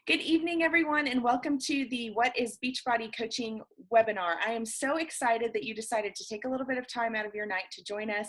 Good evening, everyone, and welcome to the What is Beachbody Coaching webinar. I am so excited that you decided to take a little bit of time out of your night to join us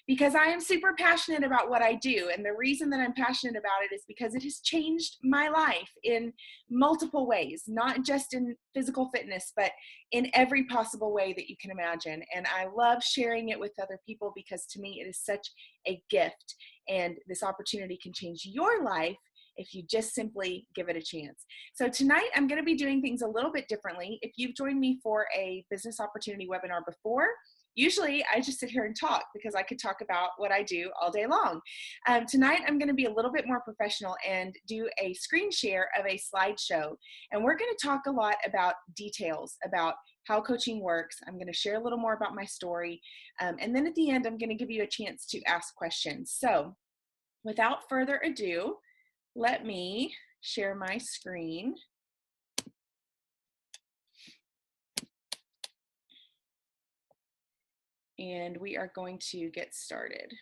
because I am super passionate about what I do. And the reason that I'm passionate about it is because it has changed my life in multiple ways, not just in physical fitness, but in every possible way that you can imagine. And I love sharing it with other people because to me it is such a gift, and this opportunity can change your life if you just simply give it a chance. So tonight I'm going to be doing things a little bit differently. If you've joined me for a business opportunity webinar before, usually I just sit here and talk because I could talk about what I do all day long. Tonight I'm going to be a little bit more professional and do a screen share of a slideshow. And we're going to talk a lot about details about how coaching works. I'm going to share a little more about my story. And then at the end, I'm going to give you a chance to ask questions. So without further ado, let me share my screen. And we are going to get started.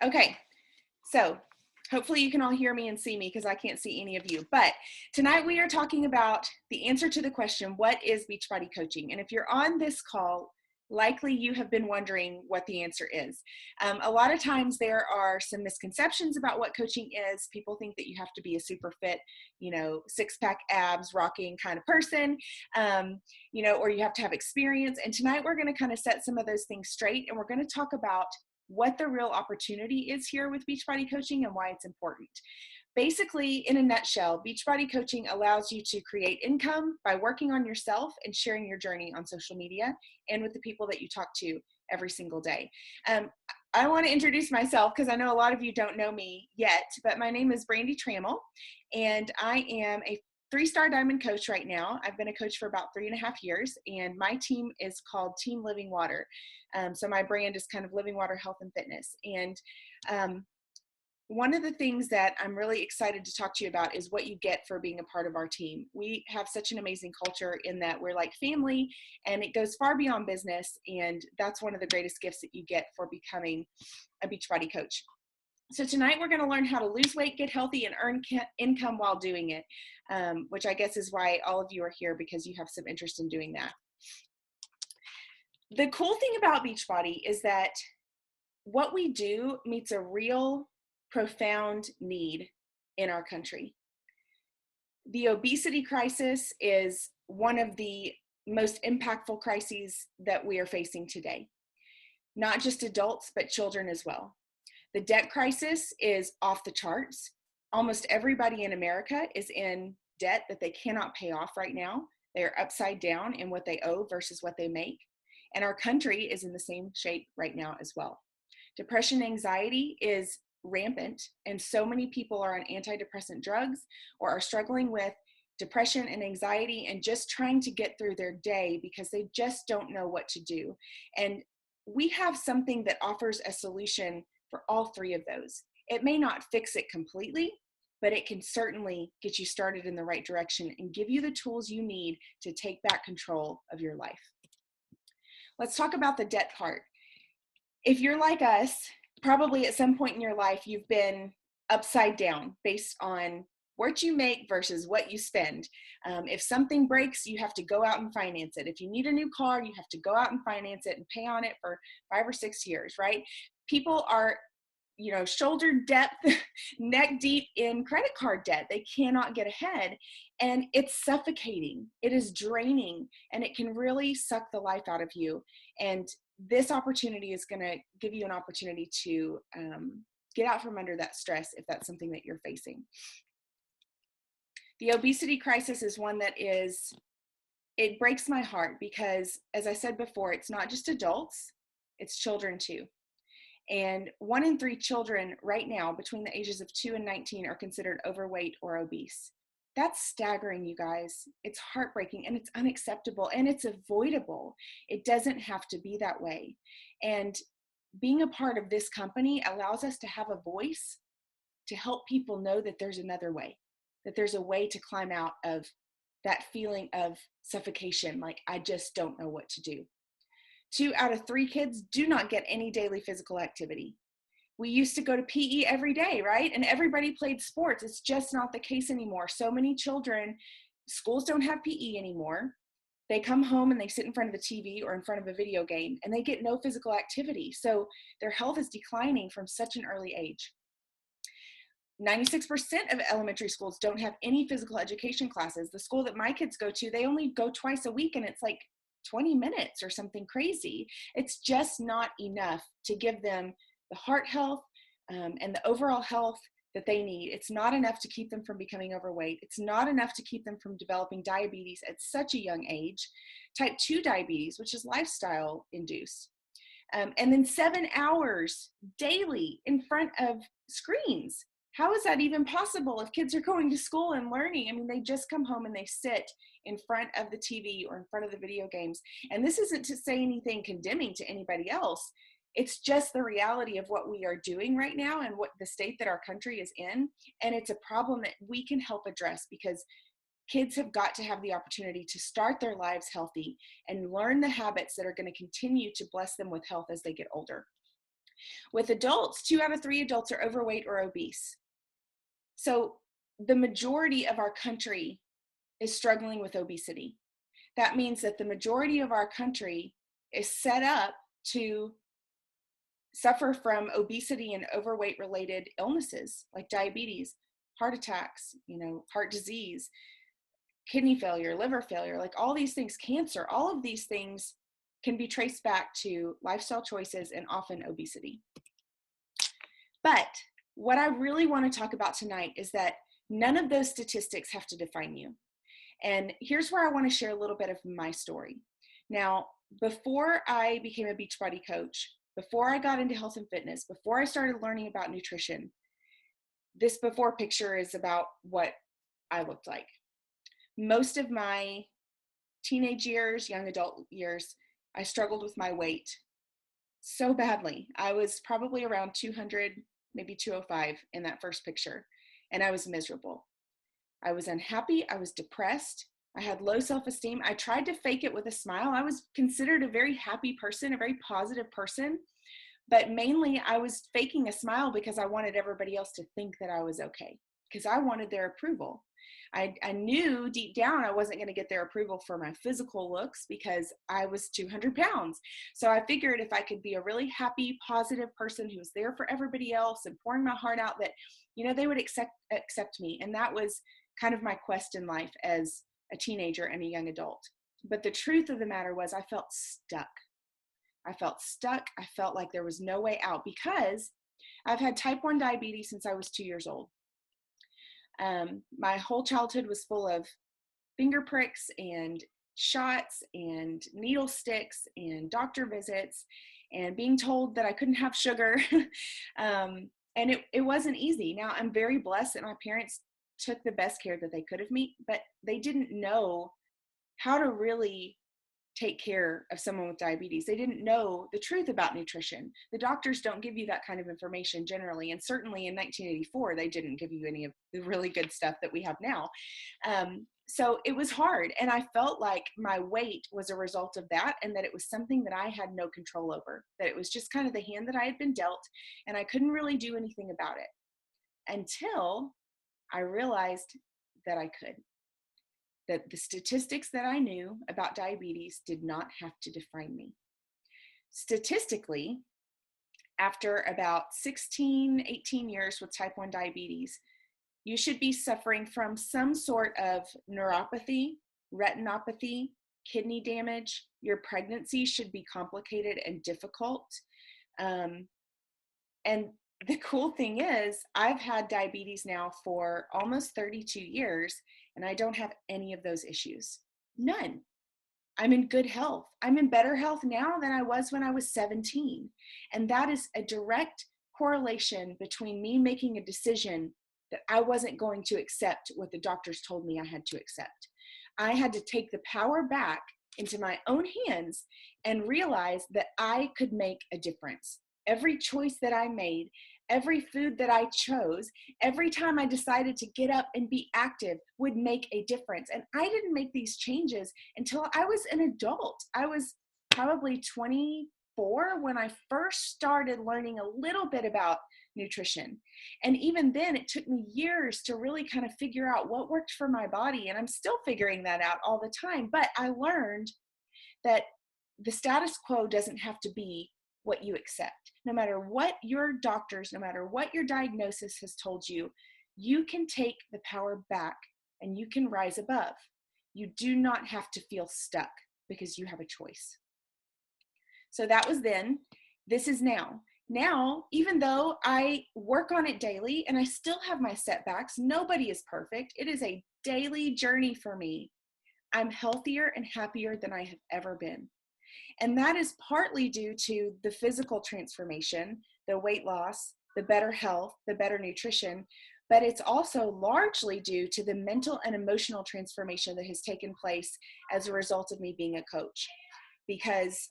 Okay, so hopefully you can all hear me and see me because I can't see any of you. But tonight we are talking about the answer to the question, what is Beachbody Coaching? And if you're on this call, likely you have been wondering what the answer is. A lot of times there are some misconceptions about what coaching is. People think that you have to be a super fit, six-pack abs rocking kind of person, or you have to have experience. And tonight we're going to kind of set some of those things straight, and we're going to talk about what the real opportunity is here with Beachbody Coaching and why it's important. Basically, in a nutshell, Beachbody Coaching allows you to create income by working on yourself and sharing your journey on social media and with the people that you talk to every single day. I want to introduce myself because I know a lot of you don't know me yet, but my name is Brandy Trammell, and I am a 3-star Diamond coach right now. I've been a coach for about 3.5 years, and my team is called Team Living Water. So my brand is kind of Living Water Health and Fitness. And one of the things that I'm really excited to talk to you about is what you get for being a part of our team. We have such an amazing culture in that we're like family, and it goes far beyond business, and that's one of the greatest gifts that you get for becoming a Beachbody coach. So tonight we're going to learn how to lose weight, get healthy, and earn income while doing it, which I guess is why all of you are here, because you have some interest in doing that. The cool thing about Beachbody is that what we do meets a real profound need in our country. The obesity crisis is one of the most impactful crises that we are facing today. Not just adults, but children as well. The debt crisis is off the charts. Almost everybody in America is in debt that they cannot pay off right now. They are upside down in what they owe versus what they make. And our country is in the same shape right now as well. Depression and anxiety is rampant, and so many people are on antidepressant drugs or are struggling with depression and anxiety and just trying to get through their day because they just don't know what to do. And we have something that offers a solution for all three of those. It may not fix it completely, but it can certainly get you started in the right direction and give you the tools you need to take back control of your life. Let's talk about the debt part. If you're like us, probably at some point in your life, you've been upside down based on what you make versus what you spend. If something breaks, you have to go out and finance it. If you need a new car, you have to go out and finance it and pay on it for 5 or 6 years, right? People are, shoulder depth, neck deep in credit card debt. They cannot get ahead, and it's suffocating. It is draining, and it can really suck the life out of you. And this opportunity is going to give you an opportunity to get out from under that stress if that's something that you're facing. The obesity crisis is one that it breaks my heart because, as I said before, it's not just adults, it's children too. And 1 in 3 children right now between the ages of 2 and 19 are considered overweight or obese. That's staggering, you guys. It's heartbreaking, and it's unacceptable, and it's avoidable. It doesn't have to be that way. And being a part of this company allows us to have a voice to help people know that there's another way, that there's a way to climb out of that feeling of suffocation, like I just don't know what to do. 2 out of 3 kids do not get any daily physical activity. We used to go to PE every day, right? And everybody played sports. It's just not the case anymore. So many children, schools don't have PE anymore. They come home and they sit in front of the TV or in front of a video game, and they get no physical activity. So their health is declining from such an early age. 96% of elementary schools don't have any physical education classes. The school that my kids go to, they only go twice a week, and it's like 20 minutes or something crazy. It's just not enough to give them the heart health and the overall health that they need. It's not enough to keep them from becoming overweight. It's not enough to keep them from developing diabetes at such a young age, type 2 diabetes, which is lifestyle induced. And then 7 hours daily in front of screens. How is that even possible if kids are going to school and learning? I mean, they just come home and they sit in front of the TV or in front of the video games. And this isn't to say anything condemning to anybody else. It's just the reality of what we are doing right now and what the state that our country is in. And it's a problem that we can help address, because kids have got to have the opportunity to start their lives healthy and learn the habits that are going to continue to bless them with health as they get older. With adults, 2 out of 3 adults are overweight or obese. So the majority of our country is struggling with obesity. That means that the majority of our country is set up to suffer from obesity and overweight related illnesses like diabetes, heart attacks, heart disease, kidney failure, liver failure, like all these things, cancer, all of these things can be traced back to lifestyle choices and often obesity. But what I really want to talk about tonight is that none of those statistics have to define you. And here's where I want to share a little bit of my story. Now, before I became a Beachbody coach, before I got into health and fitness, before I started learning about nutrition, this before picture is about what I looked like. Most of my teenage years, young adult years, I struggled with my weight so badly. I was probably around 200, maybe 205 in that first picture, and I was miserable. I was unhappy. I was depressed. I had low self-esteem. I tried to fake it with a smile. I was considered a very happy person, a very positive person, but mainly I was faking a smile because I wanted everybody else to think that I was okay, because I wanted their approval. I knew deep down I wasn't going to get their approval for my physical looks because I was 200 pounds. So I figured if I could be a really happy, positive person who was there for everybody else and pouring my heart out, that, they would accept me. And that was kind of my quest in life as a teenager and a young adult. But the truth of the matter was I felt stuck. I felt like there was no way out because I've had type 1 diabetes since I was 2 years old. My whole childhood was full of finger pricks and shots and needle sticks and doctor visits and being told that I couldn't have sugar. And it wasn't easy. Now, I'm very blessed that my parents took the best care that they could of me, but they didn't know how to really take care of someone with diabetes. They didn't know the truth about nutrition. The doctors don't give you that kind of information generally. And certainly in 1984, they didn't give you any of the really good stuff that we have now. So it was hard. And I felt like my weight was a result of that, and that it was something that I had no control over, that it was just kind of the hand that I had been dealt, and I couldn't really do anything about it until I realized that I could. That the statistics that I knew about diabetes did not have to define me. Statistically, after about 16, 18 years with type 1 diabetes, you should be suffering from some sort of neuropathy, retinopathy, kidney damage. Your pregnancy should be complicated and difficult. And the cool thing is, I've had diabetes now for almost 32 years, and I don't have any of those issues. None. I'm in good health. I'm in better health now than I was when I was 17. And that is a direct correlation between me making a decision that I wasn't going to accept what the doctors told me I had to accept. I had to take the power back into my own hands and realize that I could make a difference. Every choice that I made, every food that I chose, every time I decided to get up and be active would make a difference. And I didn't make these changes until I was an adult. I was probably 20, 4 when I first started learning a little bit about nutrition. And even then, it took me years to really kind of figure out what worked for my body. And I'm still figuring that out all the time. But I learned that the status quo doesn't have to be what you accept. No matter what your doctors, no matter what your diagnosis has told you, you can take the power back and you can rise above. You do not have to feel stuck because you have a choice. So that was then. This is now. Now, even though I work on it daily and I still have my setbacks, nobody is perfect. It is a daily journey for me. I'm healthier and happier than I have ever been. And that is partly due to the physical transformation, the weight loss, the better health, the better nutrition, but it's also largely due to the mental and emotional transformation that has taken place as a result of me being a coach. Because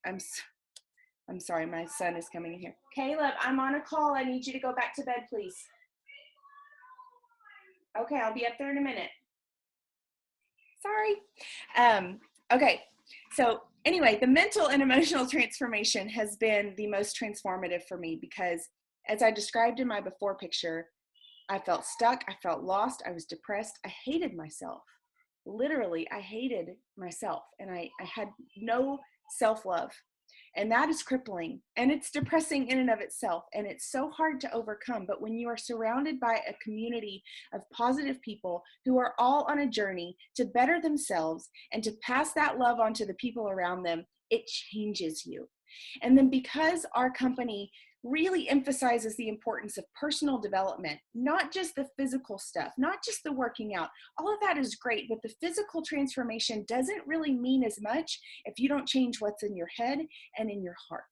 I'm sorry, my son is coming in here. Caleb, I'm on a call. I need you to go back to bed, please. Okay, I'll be up there in a minute. Sorry. Okay, so anyway, the mental and emotional transformation has been the most transformative for me because, as I described in my before picture, I felt stuck, I felt lost, I was depressed, I hated myself. Literally, I hated myself, and I had no self-love. And that is crippling, and it's depressing in and of itself, and it's so hard to overcome. But when you are surrounded by a community of positive people who are all on a journey to better themselves and to pass that love on to the people around them, it changes you. And then because our company really emphasizes the importance of personal development, not just the physical stuff, not just the working out, all of that is great, but the physical transformation doesn't really mean as much if you don't change what's in your head and in your heart.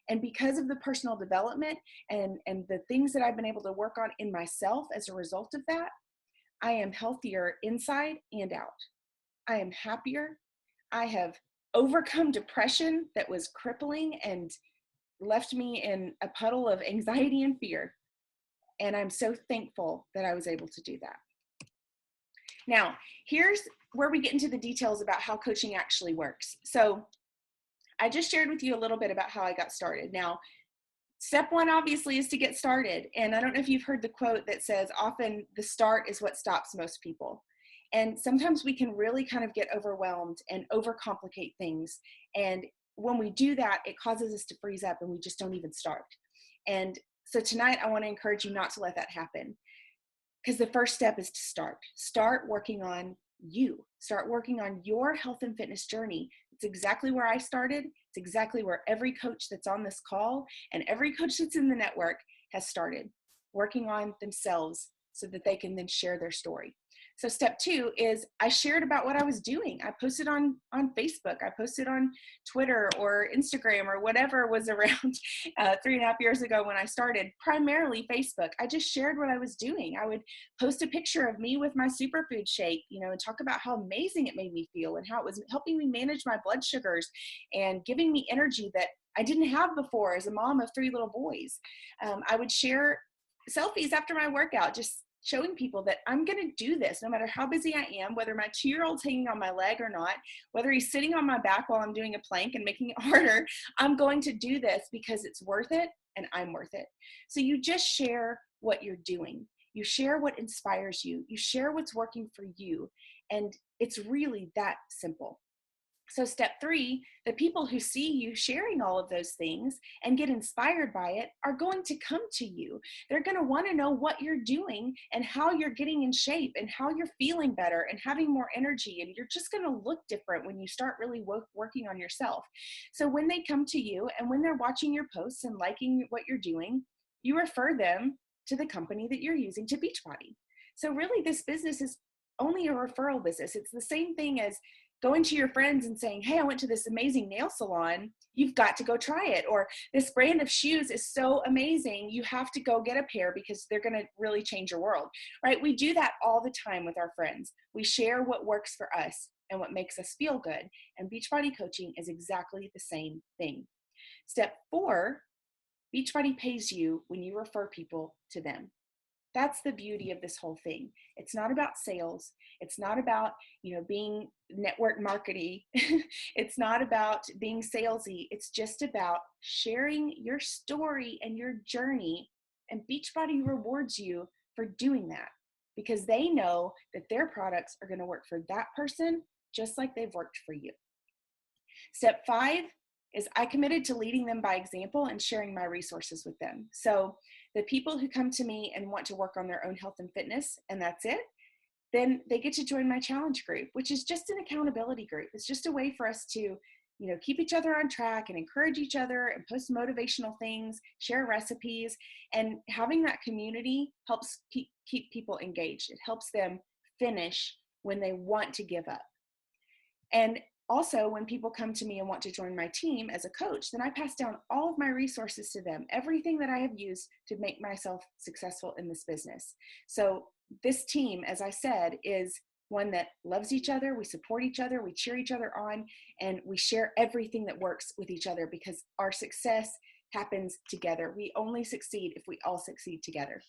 And because of the personal development and the things that I've been able to work on in myself as a result of that, I am healthier inside and out. I am happier. I have overcome depression that was crippling and left me in a puddle of anxiety and fear. And I'm so thankful that I was able to do that. Now, here's where we get into the details about how coaching actually works. So I just shared with you a little bit about how I got started. Now, step 1 obviously is to get started. And I don't know if you've heard the quote that says, often the start is what stops most people. And sometimes we can really kind of get overwhelmed and overcomplicate things. And when we do that, it causes us to freeze up and we just don't even start. And so tonight, I want to encourage you not to let that happen. Because the first step is to start working on you. Start working on your health and fitness journey. It's exactly where I started. It's exactly where every coach that's on this call and every coach that's in the network has started, working on themselves so that they can then share their story. So step 2 is I shared about what I was doing. I posted on Facebook. I posted on Twitter or Instagram or whatever was around 3.5 years ago when I started, primarily Facebook. I just shared what I was doing. I would post a picture of me with my superfood shake, and talk about how amazing it made me feel and how it was helping me manage my blood sugars and giving me energy that I didn't have before as a mom of 3 little boys. I would share selfies after my workout, just showing people that I'm going to do this no matter how busy I am, whether my 2-year-old's hanging on my leg or not, whether he's sitting on my back while I'm doing a plank and making it harder. I'm going to do this because it's worth it and I'm worth it. So you just share what you're doing. You share what inspires you. You share what's working for you. And it's really that simple. So step 3, the people who see you sharing all of those things and get inspired by it are going to come to you. They're going to want to know what you're doing and how you're getting in shape and how you're feeling better and having more energy. And you're just going to look different when you start really working on yourself. So when they come to you and when they're watching your posts and liking what you're doing, you refer them to the company that you're using, to BeachBody. So really this business is only a referral business. It's the same thing as going to your friends and saying, hey, I went to this amazing nail salon. You've got to go try it. Or this brand of shoes is so amazing. You have to go get a pair because they're going to really change your world, right? We do that all the time with our friends. We share what works for us and what makes us feel good. And BeachBody coaching is exactly the same thing. Step 4, BeachBody pays you when you refer people to them. That's the beauty of this whole thing. It's not about sales. It's not about, being network marketing. It's not about being salesy. It's just about sharing your story and your journey. And Beachbody rewards you for doing that because they know that their products are going to work for that person just like they've worked for you. Step 5 is I committed to leading them by example and sharing my resources with them. So the people who come to me and want to work on their own health and fitness, and that's it, then they get to join my challenge group, which is just an accountability group. It's just a way for us to, keep each other on track and encourage each other and post motivational things, share recipes, and having that community helps keep people engaged. It helps them finish when they want to give up. And also, when people come to me and want to join my team as a coach, then I pass down all of my resources to them, everything that I have used to make myself successful in this business. So this team, as I said, is one that loves each other. We support each other. We cheer each other on, and we share everything that works with each other because our success happens together. We only succeed if we all succeed together.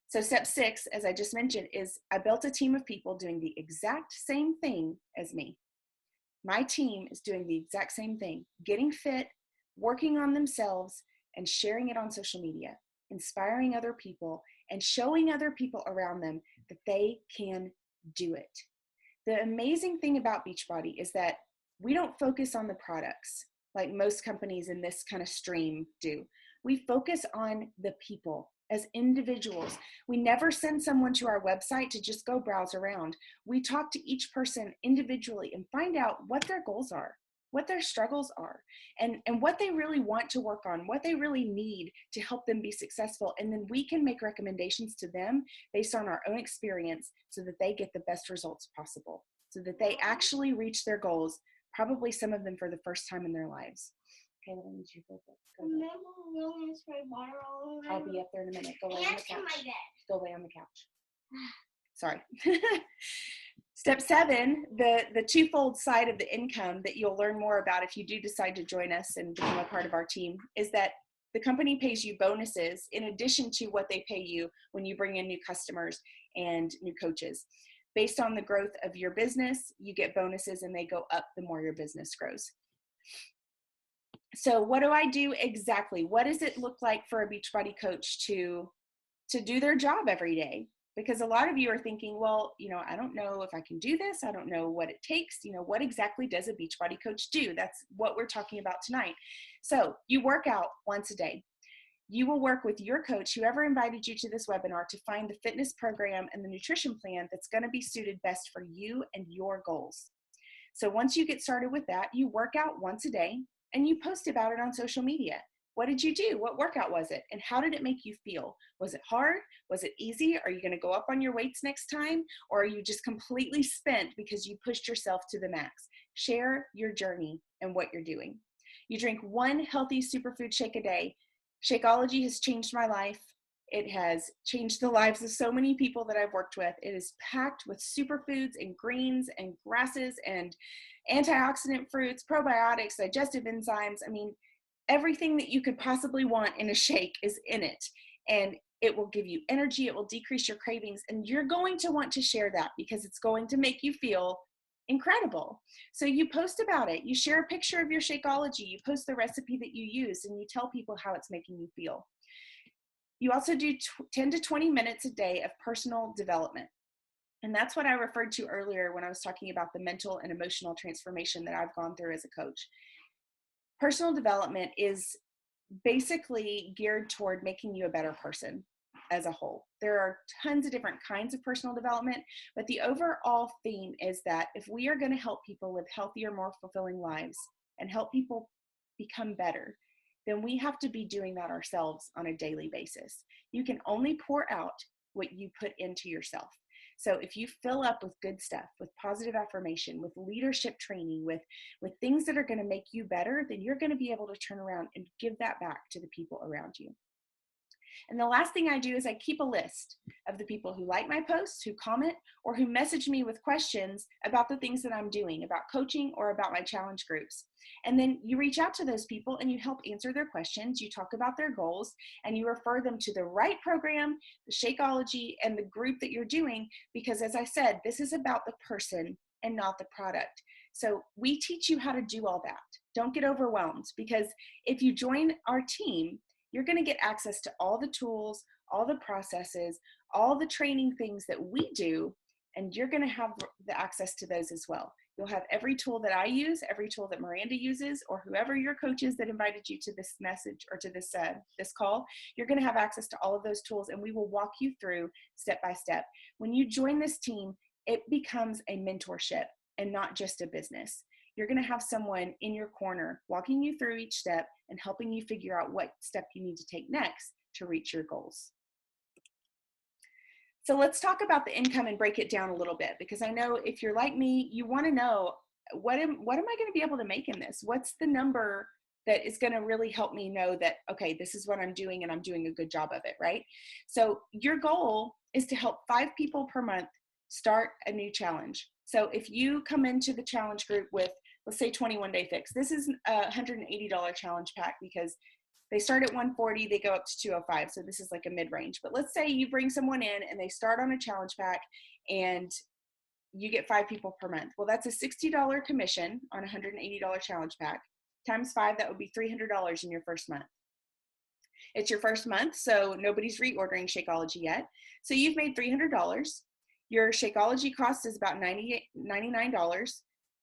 So step 6, as I just mentioned, is I built a team of people doing the exact same thing as me. My team is doing the exact same thing, getting fit, working on themselves, and sharing it on social media, inspiring other people, and showing other people around them that they can do it. The amazing thing about Beachbody is that we don't focus on the products like most companies in this kind of stream do. We focus on the people as individuals. We never send someone to our website to just go browse around. We talk to each person individually and find out what their goals are, what their struggles are, and what they really want to work on, what they really need to help them be successful. And then we can make recommendations to them based on our own experience so that they get the best results possible, so that they actually reach their goals, probably some of them for the first time in their lives. Okay, let me need you to go. I'll be up there in a minute. Go lay on the couch. Go lay on the couch. Sorry. Step 7, the twofold side of the income that you'll learn more about if you do decide to join us and become a part of our team is that the company pays you bonuses in addition to what they pay you when you bring in new customers and new coaches. Based on the growth of your business, you get bonuses and they go up the more your business grows. So what do I do exactly? What does it look like for a Beachbody coach to do their job every day? Because a lot of you are thinking, well, I don't know if I can do this. I don't know what it takes. What exactly does a Beachbody coach do? That's what we're talking about tonight. So you work out once a day. You will work with your coach, whoever invited you to this webinar, to find the fitness program and the nutrition plan that's going to be suited best for you and your goals. So once you get started with that, you work out once a day and you post about it on social media. What did you do? What workout was it? And how did it make you feel? Was it hard? Was it easy? Are you going to go up on your weights next time? Or are you just completely spent because you pushed yourself to the max? Share your journey and what you're doing. You drink one healthy superfood shake a day. Shakeology has changed my life. It has changed the lives of so many people that I've worked with. It is packed with superfoods and greens and grasses and antioxidant fruits, probiotics, digestive enzymes. I mean, everything that you could possibly want in a shake is in it. And it will give you energy. It will decrease your cravings. And you're going to want to share that because it's going to make you feel incredible. So you post about it. You share a picture of your Shakeology. You post the recipe that you use and you tell people how it's making you feel. You also do 10 to 20 minutes a day of personal development. And that's what I referred to earlier when I was talking about the mental and emotional transformation that I've gone through as a coach. Personal development is basically geared toward making you a better person as a whole. There are tons of different kinds of personal development, but the overall theme is that if we are going to help people live healthier, more fulfilling lives and help people become better, then we have to be doing that ourselves on a daily basis. You can only pour out what you put into yourself. So if you fill up with good stuff, with positive affirmation, with leadership training, with things that are going to make you better, then you're going to be able to turn around and give that back to the people around you. And the last thing I do is I keep a list of the people who like my posts, who comment, or who message me with questions about the things that I'm doing, about coaching or about my challenge groups. And then you reach out to those people and you help answer their questions, you talk about their goals, and you refer them to the right program, the Shakeology, and the group that you're doing, because as I said, this is about the person and not the product. So we teach you how to do all that. Don't get overwhelmed, because if you join our team, you're going to get access to all the tools, all the processes, all the training things that we do, and you're going to have the access to those as well. You'll have every tool that I use, every tool that Miranda uses, or whoever your coach is that invited you to this message or to this call. You're going to have access to all of those tools, and we will walk you through step by step. When you join this team, it becomes a mentorship and not just a business. You're going to have someone in your corner walking you through each step and helping you figure out what step you need to take next to reach your goals. So let's talk about the income and break it down a little bit, because I know if you're like me, you want to know what am I going to be able to make in this? What's the number that is going to really help me know that, okay, this is what I'm doing and I'm doing a good job of it, right? So your goal is to help 5 people per month start a new challenge. So if you come into the challenge group with, let's say, 21 Day Fix, this is a $180 challenge pack because they start at 140, they go up to 205. So this is like a mid-range. But let's say you bring someone in and they start on a challenge pack and you get 5 people per month. Well, that's a $60 commission on a $180 challenge pack. Times 5, that would be $300 in your first month. It's your first month, so nobody's reordering Shakeology yet. So you've made $300. Your Shakeology cost is about $99.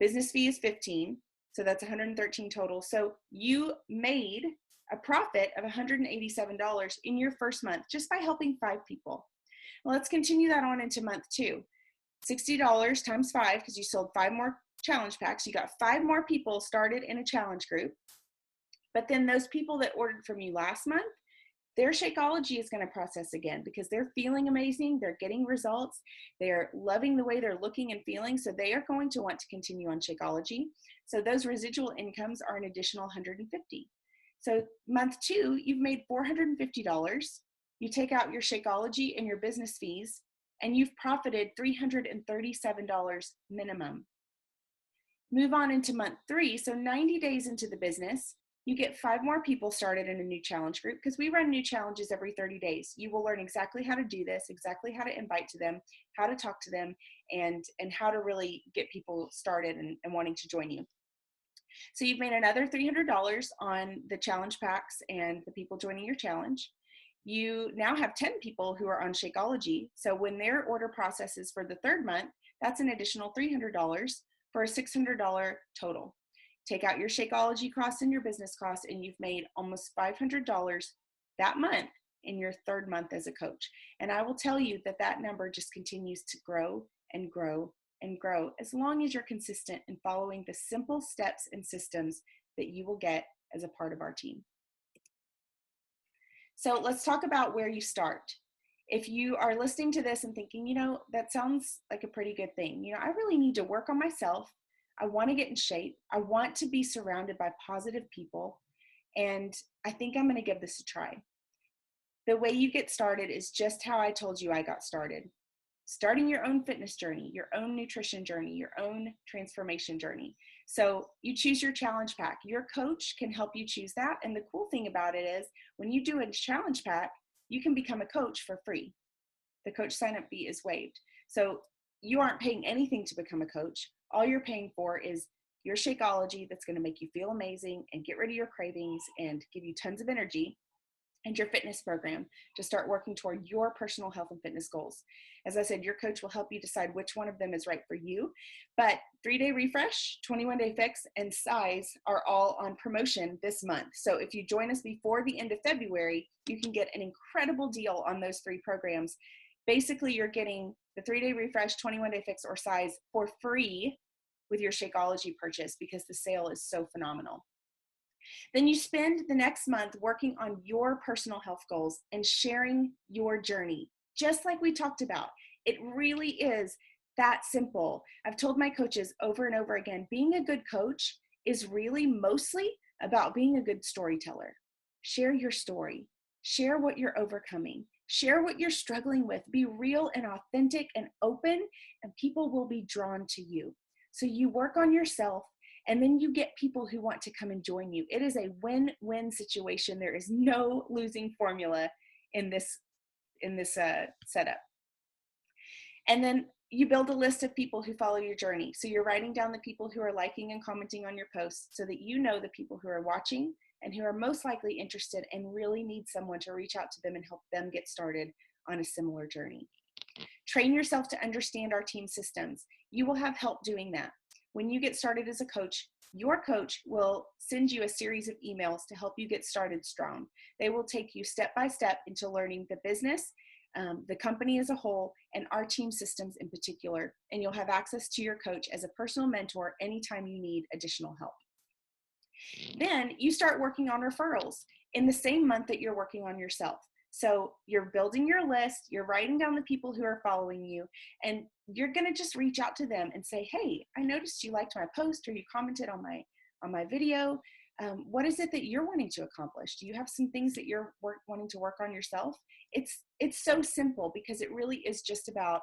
Business fee is $15, so that's $113 total. So you made a profit of $187 in your first month just by helping 5 people. Well, let's continue that on into month 2. $60 times 5, because you sold 5 more challenge packs. You got 5 more people started in a challenge group. But then those people that ordered from you last month, their Shakeology is going to process again because they're feeling amazing. They're getting results. They're loving the way they're looking and feeling. So they are going to want to continue on Shakeology. So those residual incomes are an additional $150. So month 2, you've made $450. You take out your Shakeology and your business fees, and you've profited $337 minimum. Move on into month 3. So 90 days into the business, you get 5 more people started in a new challenge group, because we run new challenges every 30 days. You will learn exactly how to do this, exactly how to invite to them, how to talk to them, and how to really get people started and wanting to join you. So you've made another $300 on the challenge packs and the people joining your challenge. You now have 10 people who are on Shakeology. So when their order processes for the 3rd month, that's an additional $300 for a $600 total. Take out your Shakeology costs and your business costs, and you've made almost $500 that month in your 3rd month as a coach. And I will tell you that that number just continues to grow and grow and grow as long as you're consistent in following the simple steps and systems that you will get as a part of our team. So let's talk about where you start. If you are listening to this and thinking, you know, that sounds like a pretty good thing. You know, I really need to work on myself. I want to get in shape. I want to be surrounded by positive people. And I think I'm going to give this a try. The way you get started is just how I told you I got started. Starting your own fitness journey, your own nutrition journey, your own transformation journey. So you choose your challenge pack. Your coach can help you choose that. And the cool thing about it is when you do a challenge pack, you can become a coach for free. The coach sign-up fee is waived. So you aren't paying anything to become a coach. All you're paying for is your Shakeology that's going to make you feel amazing and get rid of your cravings and give you tons of energy, and your fitness program to start working toward your personal health and fitness goals. As I said, your coach will help you decide which one of them is right for you. But 3-Day Refresh, 21 Day Fix, and Size are all on promotion this month. So if you join us before the end of February, you can get an incredible deal on those 3 programs. Basically, you're getting the 3-Day Refresh, 21 Day Fix, or Size for free with your Shakeology purchase because the sale is so phenomenal. Then you spend the next month working on your personal health goals and sharing your journey, just like we talked about. It really is that simple. I've told my coaches over and over again, being a good coach is really mostly about being a good storyteller. Share your story. Share what you're overcoming. Share what you're struggling with. Be real and authentic and open, and people will be drawn to you. So you work on yourself, and then you get people who want to come and join you. It is a win-win situation. There is no losing formula in this setup. And then you build a list of people who follow your journey. So you're writing down the people who are liking and commenting on your posts so that you know the people who are watching and who are most likely interested and really need someone to reach out to them and help them get started on a similar journey. Train yourself to understand our team systems. You will have help doing that. When you get started as a coach, your coach will send you a series of emails to help you get started strong. They will take you step by step into learning the business, the company as a whole, and our team systems in particular. And you'll have access to your coach as a personal mentor anytime you need additional help. Then you start working on referrals in the same month that you're working on yourself. So you're building your list, you're writing down the people who are following you, and you're going to just reach out to them and say, hey, I noticed you liked my post or you commented on my video. What is it that you're wanting to accomplish? Do you have some things that you're wanting to work on yourself? It's so simple because it really is just about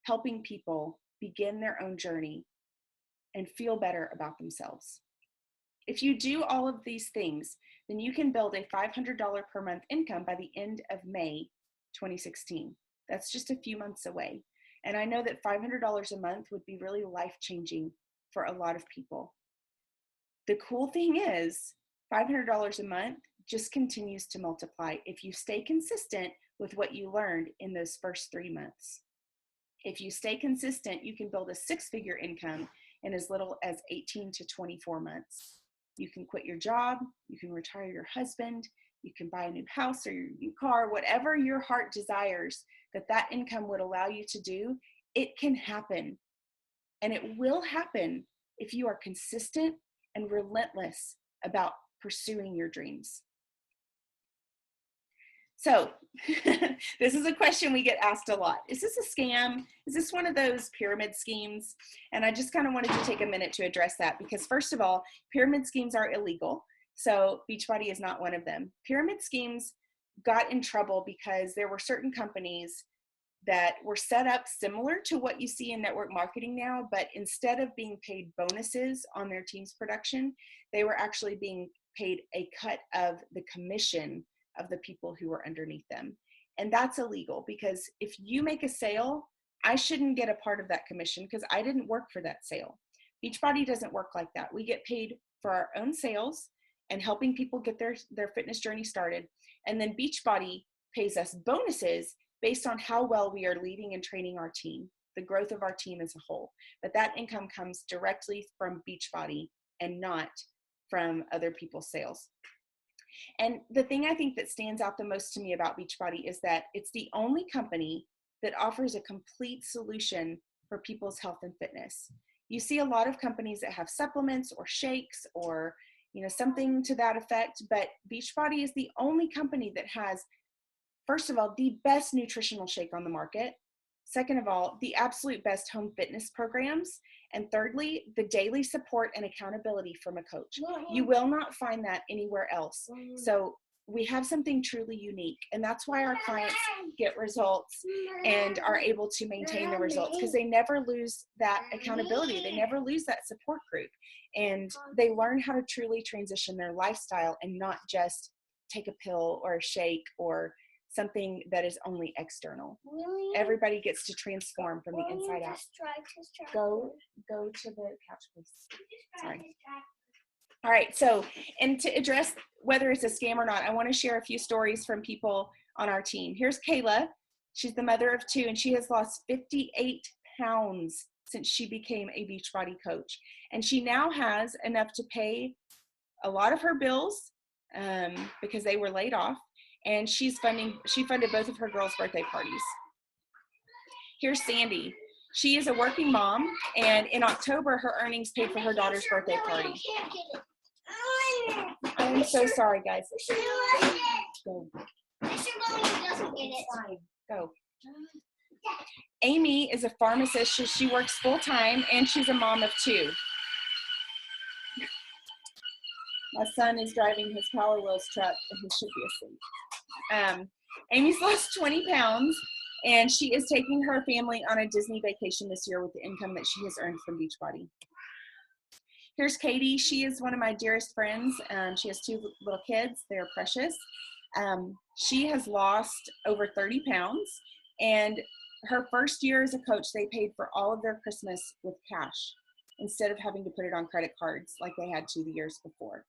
helping people begin their own journey and feel better about themselves. If you do all of these things, then you can build a $500 per month income by the end of May 2016. That's just a few months away. And I know that $500 a month would be really life-changing for a lot of people. The cool thing is, $500 a month just continues to multiply if you stay consistent with what you learned in those first 3 months. If you stay consistent, you can build a six-figure income in as little as 18 to 24 months. You can quit your job, you can retire your husband, you can buy a new house or your new car, whatever your heart desires that income would allow you to do, it can happen. And it will happen if you are consistent and relentless about pursuing your dreams. So this is a question we get asked a lot. Is this a scam? Is this one of those pyramid schemes? And I just kind of wanted to take a minute to address that because first of all, pyramid schemes are illegal. So BeachBody is not one of them. Pyramid schemes got in trouble because there were certain companies that were set up similar to what you see in network marketing now, but instead of being paid bonuses on their team's production, they were actually being paid a cut of the commission of the people who are underneath them. And that's illegal because if you make a sale, I shouldn't get a part of that commission because I didn't work for that sale. BeachBody doesn't work like that. We get paid for our own sales and helping people get their fitness journey started. And then BeachBody pays us bonuses based on how well we are leading and training our team, the growth of our team as a whole. But that income comes directly from BeachBody and not from other people's sales. And the thing I think that stands out the most to me about BeachBody is that it's the only company that offers a complete solution for people's health and fitness. You see a lot of companies that have supplements or shakes or something to that effect, but BeachBody is the only company that has, first of all, the best nutritional shake on the market. Second of all, the absolute best home fitness programs. And thirdly, the daily support and accountability from a coach. You will not find that anywhere else. So we have something truly unique. And that's why our clients get results and are able to maintain the results because they never lose that accountability. They never lose that support group. And they learn how to truly transition their lifestyle and not just take a pill or a shake or something that is only external. Really? Everybody gets to transform from the inside out. Go to the couch, please. Sorry. All right, so, and to address whether it's a scam or not, I want to share a few stories from people on our team. Here's Kayla. She's the mother of two, and she has lost 58 pounds since she became a BeachBody coach. And she now has enough to pay a lot of her bills because they were laid off. And she funded both of her girls' birthday parties. Here's Sandy. She is a working mom, and in October, her earnings paid for her daughter's birthday party. I'm so sorry, guys. Go. Go. Amy is a pharmacist. She works full-time, and she's a mom of two. My son is driving his Power Wheels truck and he should be asleep. Amy's lost 20 pounds and she is taking her family on a Disney vacation this year with the income that she has earned from Beachbody. Here's Katie. She is one of my dearest friends. She has 2 little kids. They're precious. She has lost over 30 pounds, and her first year as a coach, they paid for all of their Christmas with cash instead of having to put it on credit cards like they had to the years before.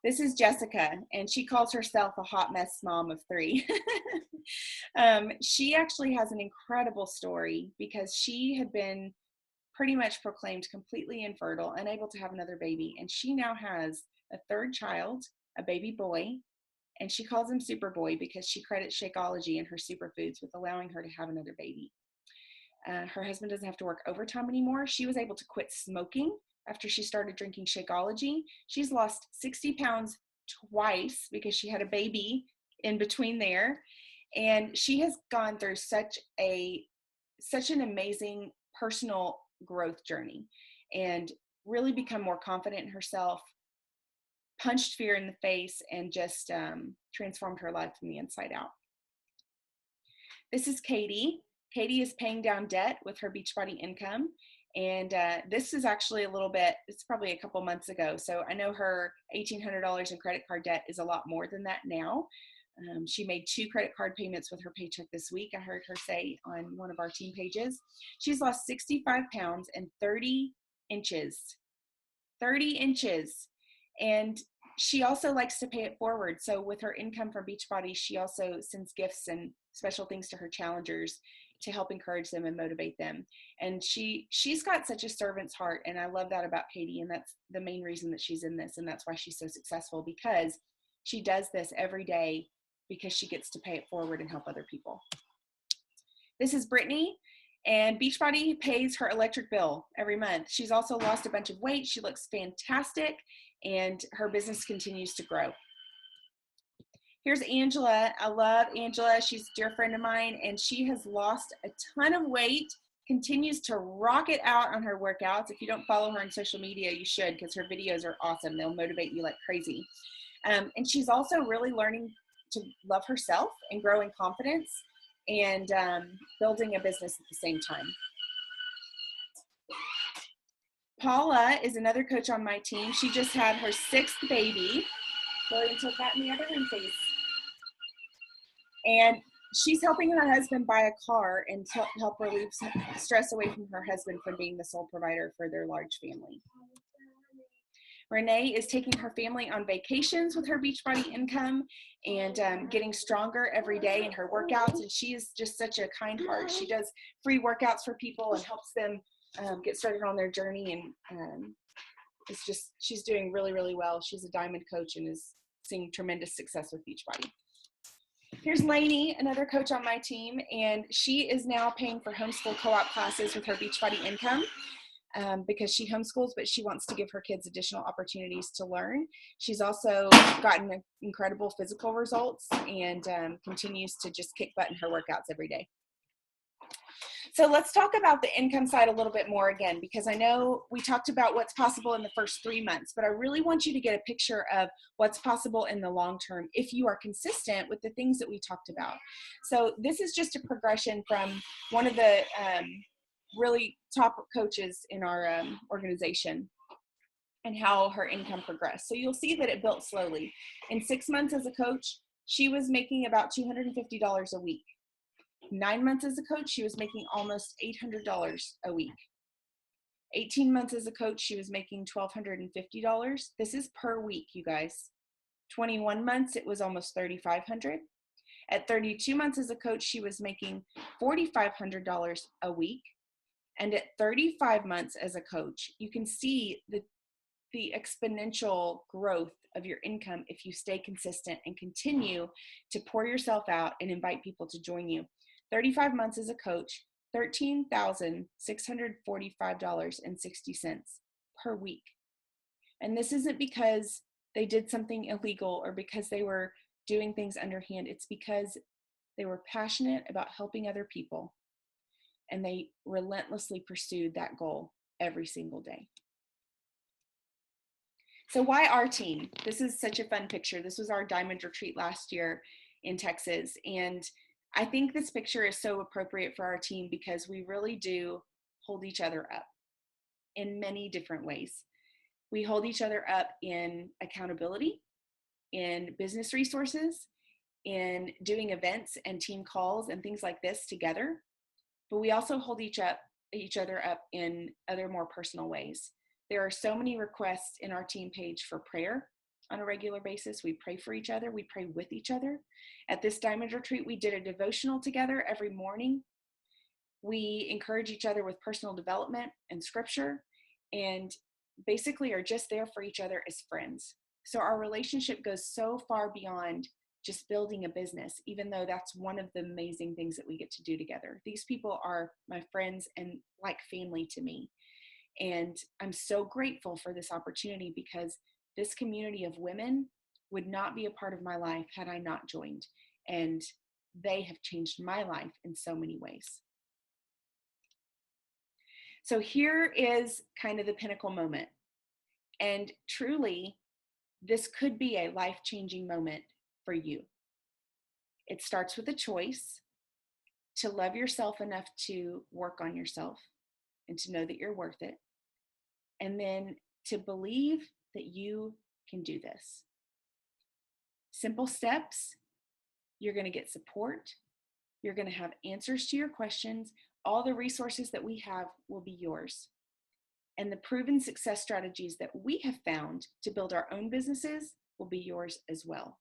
This is Jessica, and she calls herself a hot mess mom of 3. She actually has an incredible story because she had been pretty much proclaimed completely infertile, unable to have another baby. And she now has a 3rd child, a baby boy, and she calls him Superboy because she credits Shakeology and her superfoods with allowing her to have another baby. Her husband doesn't have to work overtime anymore. She was able to quit smoking after she started drinking Shakeology. She's lost 60 pounds twice because she had a baby in between there. And she has gone through such an amazing personal growth journey and really become more confident in herself, punched fear in the face, and just transformed her life from the inside out. This is Katie. Katie is paying down debt with her Beachbody income. And this is actually it's probably a couple months ago. So I know her $1,800 in credit card debt is a lot more than that now. She made 2 credit card payments with her paycheck this week. I heard her say on one of our team pages. She's lost 65 pounds and 30 inches. 30 inches. And she also likes to pay it forward. So with her income from Beachbody, she also sends gifts and special things to her challengers to help encourage them and motivate them. And she's got such a servant's heart. And I love that about Katie. And that's the main reason that she's in this. And that's why she's so successful, because she does this every day because she gets to pay it forward and help other people. This is Brittany, and Beachbody pays her electric bill every month. She's also lost a bunch of weight. She looks fantastic, and her business continues to grow. Here's Angela. I love Angela. She's a dear friend of mine, and she has lost a ton of weight, continues to rock it out on her workouts. If you don't follow her on social media, you should, because her videos are awesome. They'll motivate you like crazy. And she's also really learning to love herself and grow in confidence and building a business at the same time. Paula is another coach on my team. She just had her 6th baby. Go ahead and take that in the other room, please. And she's helping her husband buy a car and help relieve stress away from her husband from being the sole provider for their large family. Renee is taking her family on vacations with her Beachbody income and getting stronger every day in her workouts. And she is just such a kind heart. She does free workouts for people and helps them get started on their journey. And she's doing really, really well. She's a Diamond coach and is seeing tremendous success with Beachbody. Here's Lainey, another coach on my team, and she is now paying for homeschool co-op classes with her Beachbody income. Because she homeschools, but she wants to give her kids additional opportunities to learn. She's also gotten incredible physical results and continues to just kick butt in her workouts every day. So let's talk about the income side a little bit more again, because I know we talked about what's possible in the first 3 months, but I really want you to get a picture of what's possible in the long term if you are consistent with the things that we talked about. So this is just a progression from one of the really top coaches in our organization and how her income progressed. So you'll see that it built slowly. In 6 months as a coach, she was making about $250 a week. 9 months as a coach, she was making almost $800 a week. 18 months as a coach, she was making $1,250. This is per week, you guys. 21 months, it was almost $3,500. At 32 months as a coach, she was making $4,500 a week. And at 35 months as a coach, you can see the exponential growth of your income if you stay consistent and continue to pour yourself out and invite people to join you. 35 months as a coach, $13,645.60 per week. And this isn't because they did something illegal or because they were doing things underhand. It's because they were passionate about helping other people. And they relentlessly pursued that goal every single day. So why our team? This is such a fun picture. This was our Diamond retreat last year in Texas. And I think this picture is so appropriate for our team because we really do hold each other up in many different ways. We hold each other up in accountability, in business resources, in doing events and team calls and things like this together. But we also hold each other up in other more personal ways. There are so many requests in our team page for prayer on a regular basis. We pray for each other. We pray with each other. At this Diamond retreat, we did a devotional together every morning. We encourage each other with personal development and scripture, and basically are just there for each other as friends. So our relationship goes so far beyond just building a business, even though that's one of the amazing things that we get to do together. These people are my friends and like family to me. And I'm so grateful for this opportunity because this community of women would not be a part of my life had I not joined. And they have changed my life in so many ways. So here is kind of the pinnacle moment. And truly, this could be a life-changing moment for you. It starts with a choice to love yourself enough to work on yourself and to know that you're worth it. And then to believe that you can do this. Simple steps. You're going to get support. You're going to have answers to your questions. All the resources that we have will be yours. And the proven success strategies that we have found to build our own businesses will be yours as well.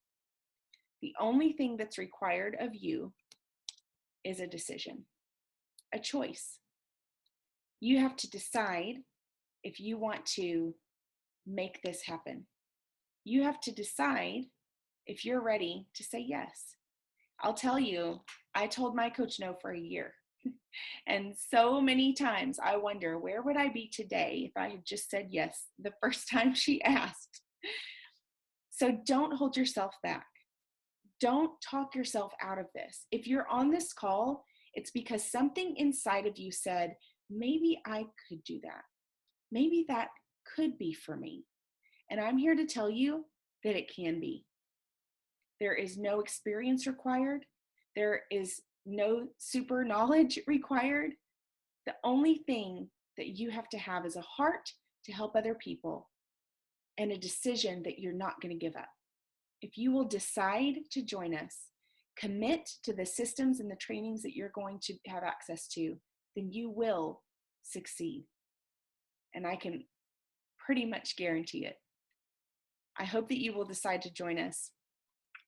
The only thing that's required of you is a decision, a choice. You have to decide if you want to make this happen. You have to decide if you're ready to say yes. I'll tell you, I told my coach no for a year. And so many times I wonder, where would I be today if I had just said yes the first time she asked? So don't hold yourself back. Don't talk yourself out of this. If you're on this call, it's because something inside of you said, maybe I could do that. Maybe that could be for me. And I'm here to tell you that it can be. There is no experience required. There is no super knowledge required. The only thing that you have to have is a heart to help other people and a decision that you're not going to give up. If you will decide to join us, commit to the systems and the trainings that you're going to have access to, then you will succeed. And I can pretty much guarantee it. I hope that you will decide to join us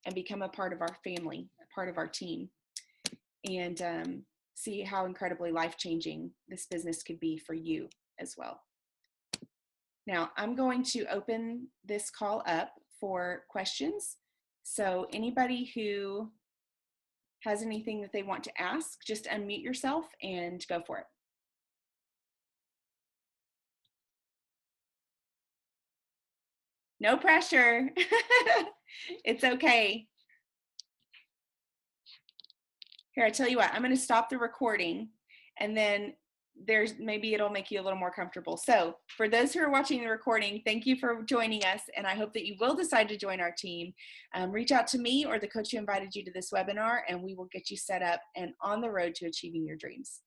and become a part of our family, a part of our team, and see how incredibly life-changing this business could be for you as well. Now, I'm going to open this call up for questions. So anybody who has anything that they want to ask, just unmute yourself and go for it. No pressure. It's okay. Here, I tell you what, I'm going to stop the recording and then maybe it'll make you a little more comfortable. So for those who are watching the recording, thank you for joining us. And I hope that you will decide to join our team. Reach out to me or the coach who invited you to this webinar, and we will get you set up and on the road to achieving your dreams.